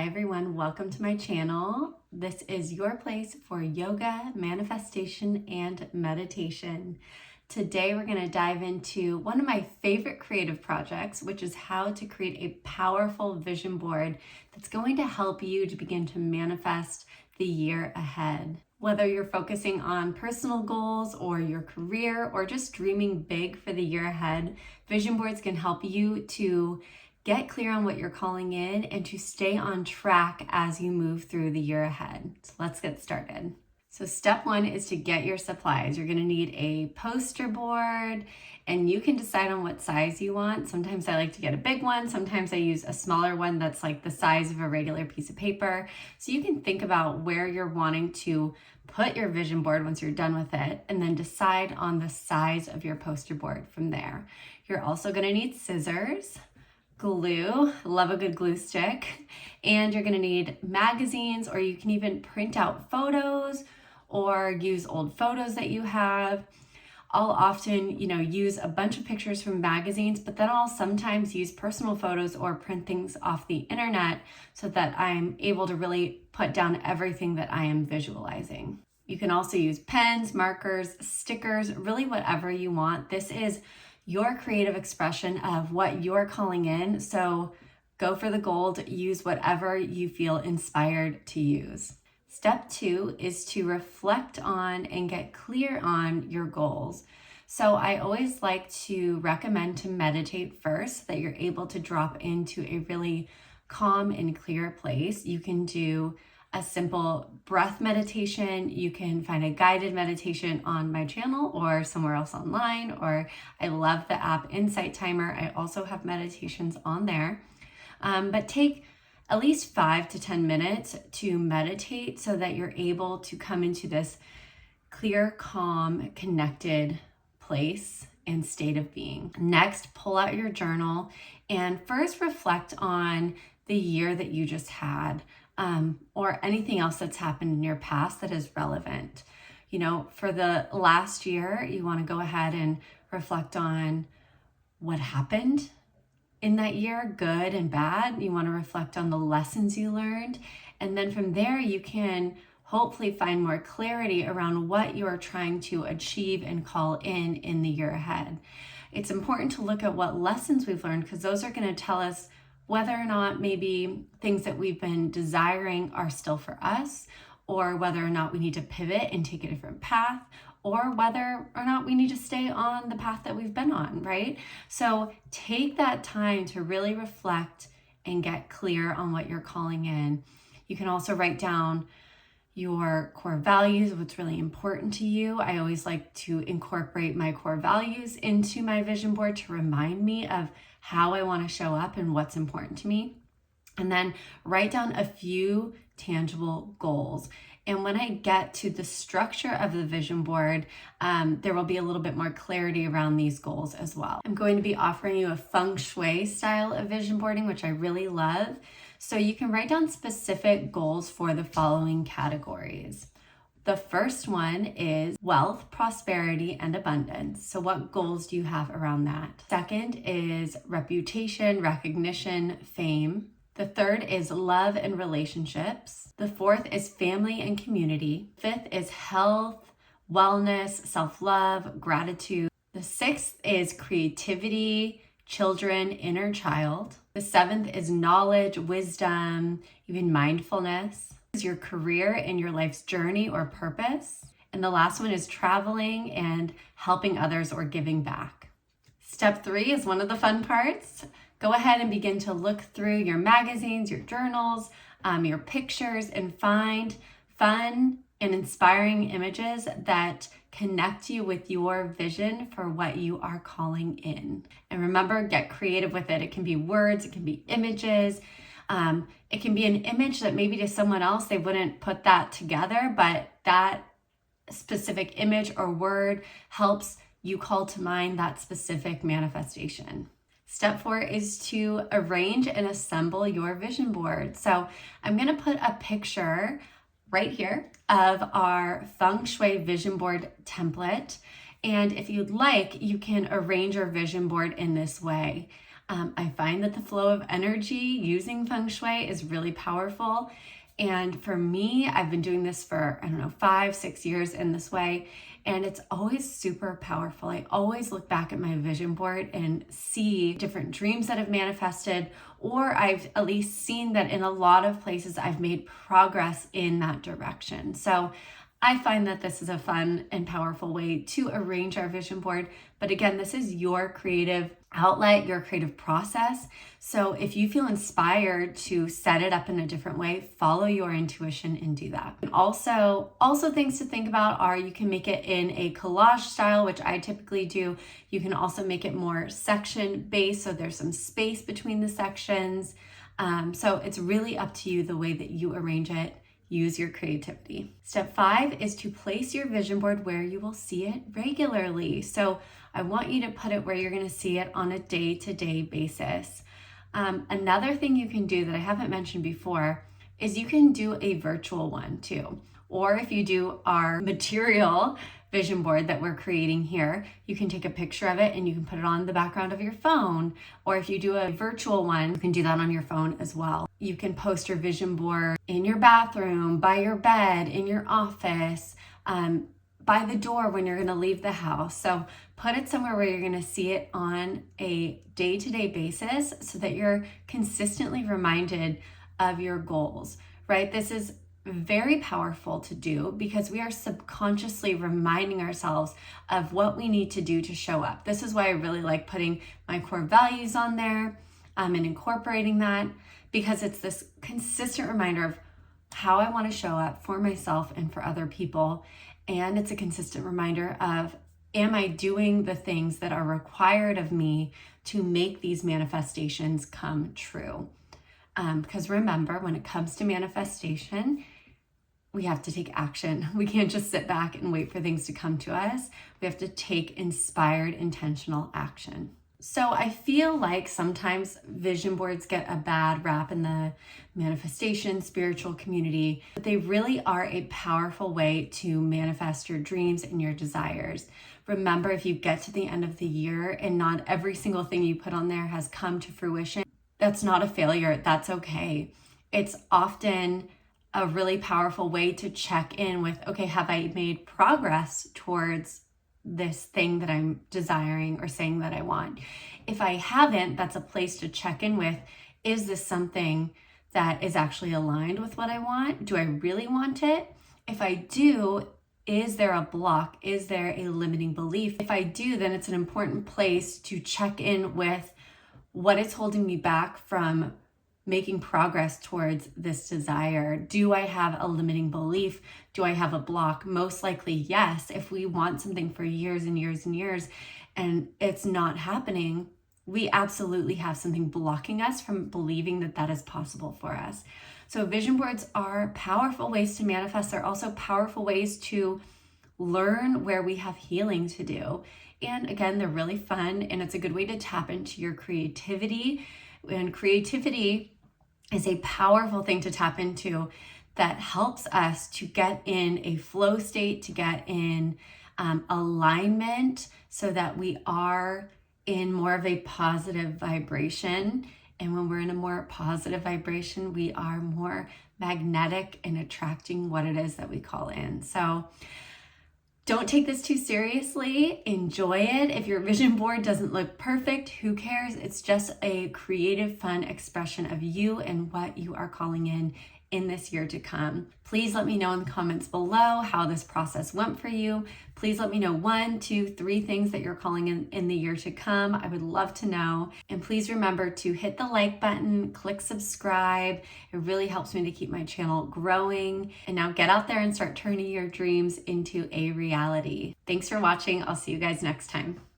everyone, welcome to my channel. This is your place for yoga, manifestation, and meditation. Today we're going to dive into one of my favorite creative projects, which is how to create a powerful vision board that's going to help you to begin to manifest the year ahead. Whether you're focusing on personal goals or your career or just dreaming big for the year ahead, vision boards can help you to get clear on what you're calling in and to stay on track as you move through the year ahead. So let's get started. So step one is to get your supplies. You're going to need a poster board and you can decide on what size you want. Sometimes I like to get a big one. Sometimes I use a smaller one that's like the size of a regular piece of paper. So you can think about where you're wanting to put your vision board once you're done with it and then decide on the size of your poster board from there. You're also going to need scissors, glue, love a good glue stick, and you're going to need magazines, or you can even print out photos or use old photos that you have. I'll often, use a bunch of pictures from magazines, but then I'll sometimes use personal photos or print things off the internet so that I'm able to really put down everything that I am visualizing. You can also use pens, markers, stickers, really whatever you want. This is your creative expression of what you're calling in. So go for the gold, use whatever you feel inspired to use. Step two is to reflect on and get clear on your goals. So I always like to recommend to meditate first so that you're able to drop into a really calm and clear place. You can do a simple breath meditation. You can find a guided meditation on my channel or somewhere else online, or I love the app Insight Timer. I also have meditations on there. But take at least 5 to 10 minutes to meditate so that you're able to come into this clear, calm, connected place and state of being. Next, pull out your journal and first reflect on the year that you just had. Or anything else that's happened in your past that is relevant. For the last year, you want to go ahead and reflect on what happened in that year, good and bad. You want to reflect on the lessons you learned. And then from there, you can hopefully find more clarity around what you're trying to achieve and call in the year ahead. It's important to look at what lessons we've learned because those are going to tell us whether or not maybe things that we've been desiring are still for us, or whether or not we need to pivot and take a different path, or whether or not we need to stay on the path that we've been on, right? So take that time to really reflect and get clear on what you're calling in. You can also write down your core values, what's really important to you. I always like to incorporate my core values into my vision board to remind me of how I want to show up and what's important to me. And then write down a few tangible goals. And when I get to the structure of the vision board, there will be a little bit more clarity around these goals as well. I'm going to be offering you a feng shui style of vision boarding, which I really love. So you can write down specific goals for the following categories. The first one is wealth, prosperity, and abundance. So what goals do you have around that? Second is reputation, recognition, fame. The third is love and relationships. The fourth is family and community. Fifth is health, wellness, self-love, gratitude. The sixth is creativity, children, inner child. The seventh is knowledge, wisdom, even mindfulness. Your career and your life's journey or purpose. And the last one is traveling and helping others or giving back. Step three is one of the fun parts. Go ahead and begin to look through your magazines, your journals, your pictures, and find fun and inspiring images that connect you with your vision for what you are calling in. And remember, get creative with it. It can be words, it can be images. It can be an image that maybe to someone else, they wouldn't put that together, but that specific image or word helps you call to mind that specific manifestation. Step four is to arrange and assemble your vision board. So I'm going to put a picture right here of our feng shui vision board template. And if you'd like, you can arrange your vision board in this way. I find that the flow of energy using feng shui is really powerful. And for me, I've been doing this for, 5, 6 years in this way. And it's always super powerful. I always look back at my vision board and see different dreams that have manifested, or I've at least seen that in a lot of places I've made progress in that direction. So I find that this is a fun and powerful way to arrange our vision board. But again, this is your creative outlet, your creative process. So if you feel inspired to set it up in a different way, follow your intuition and do that. And also things to think about are you can make it in a collage style, which I typically do. You can also make it more section based, so there's some space between the sections. So it's really up to you the way that you arrange it. Use your creativity. Step 5 is to place your vision board where you will see it regularly. So I want you to put it where you're going to see it on a day-to-day basis. Another thing you can do that I haven't mentioned before is you can do a virtual one too. Or if you do our material vision board that we're creating here, you can take a picture of it and you can put it on the background of your phone. Or if you do a virtual one, you can do that on your phone as well. You can post your vision board in your bathroom, by your bed, in your office, by the door when you're going to leave the house. So put it somewhere where you're going to see it on a day-to-day basis so that you're consistently reminded of your goals, right? This is very powerful to do because we are subconsciously reminding ourselves of what we need to do to show up. This is why I really like putting my core values on there and incorporating that, because it's this consistent reminder of how I want to show up for myself and for other people. And it's a consistent reminder of, am I doing the things that are required of me to make these manifestations come true? Because remember, when it comes to manifestation, we have to take action. We can't just sit back and wait for things to come to us. We have to take inspired, intentional action. So I feel like sometimes vision boards get a bad rap in the manifestation spiritual community, but they really are a powerful way to manifest your dreams and your desires. Remember, if you get to the end of the year and not every single thing you put on there has come to fruition, that's not a failure. That's okay. It's often a really powerful way to check in with, okay, have I made progress towards this thing that I'm desiring or saying that I want? If I haven't, that's a place to check in with, is this something that is actually aligned with what I want? Do I really want it? If I do, is there a block? Is there a limiting belief? If I do, then it's an important place to check in with what is holding me back from making progress towards this desire. Do I have a limiting belief? Do I have a block? Most likely, yes. If we want something for years and years and years and it's not happening, we absolutely have something blocking us from believing that that is possible for us. So vision boards are powerful ways to manifest. They're also powerful ways to learn where we have healing to do. And again, they're really fun, and it's a good way to tap into your creativity. And creativity is a powerful thing to tap into that helps us to get in a flow state, to get in alignment so that we are in more of a positive vibration. And when we're in a more positive vibration, we are more magnetic in attracting what it is that we call in. So don't take this too seriously. Enjoy it. If your vision board doesn't look perfect, who cares? It's just a creative, fun expression of you and what you are calling in this year to come. Please let me know in the comments below how this process went for you. Please let me know 1, 2, 3 things that you're calling in the year to come. I would love to know. And please remember to hit the like button, click subscribe. It really helps me to keep my channel growing. And now get out there and start turning your dreams into a reality. Thanks for watching. I'll see you guys next time.